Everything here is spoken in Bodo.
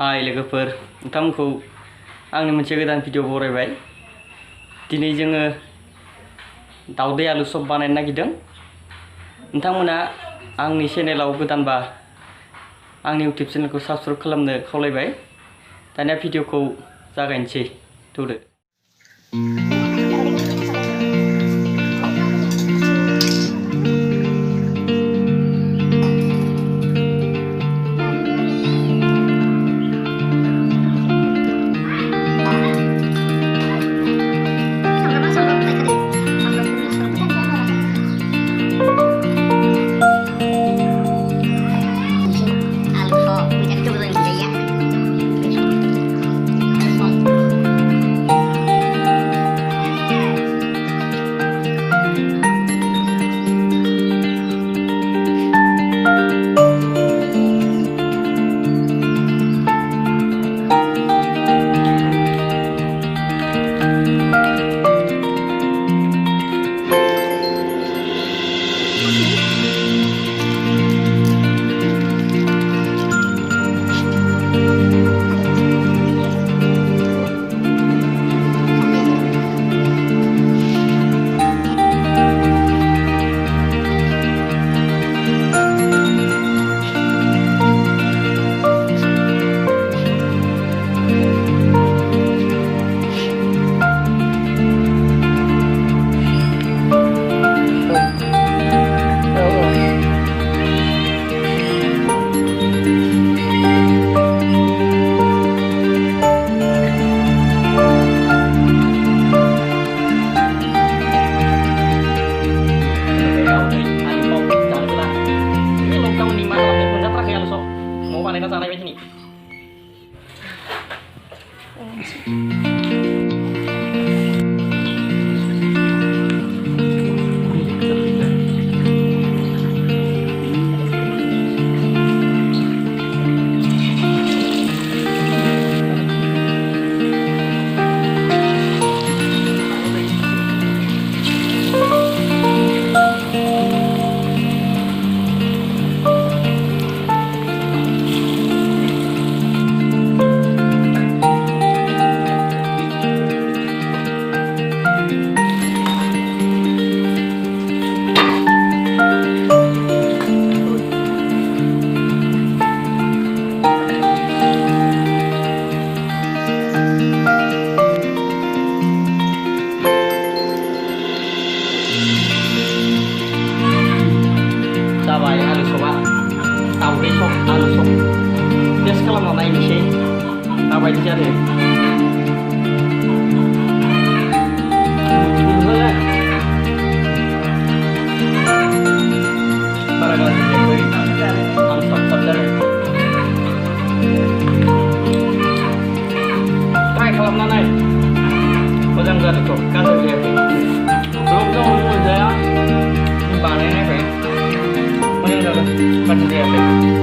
हाय लोगोफोर, नोंथांमोनखौ आंनि मोनसे गोदान भिडिअ बरायबाय। दिनै जोङो दावदै आलु सब बानायनो नागिरदों। नोंथांमोना आंनि चेनेलाव गोदानबा आंनि इउटिउब चेनेलखौ साबस्क्राइब खालामनो खावलायबाय। दानिया भिडिअखौ जागायनोसै, थौदो। Panen sana sini. Sabay alu soba, daवदै सब आलु सब टेस्ट खालामना नायनोसै माबायदि जादों। बारा गाज्रि जायाखै, आं साब जादों। ट्राइ खालामना नाय, मोजां जादोंथ', गाज्रि जायाखै। लकडाउन मोनजाया बानायनायखाय मोजां जादों, गाज्रि जायाखै।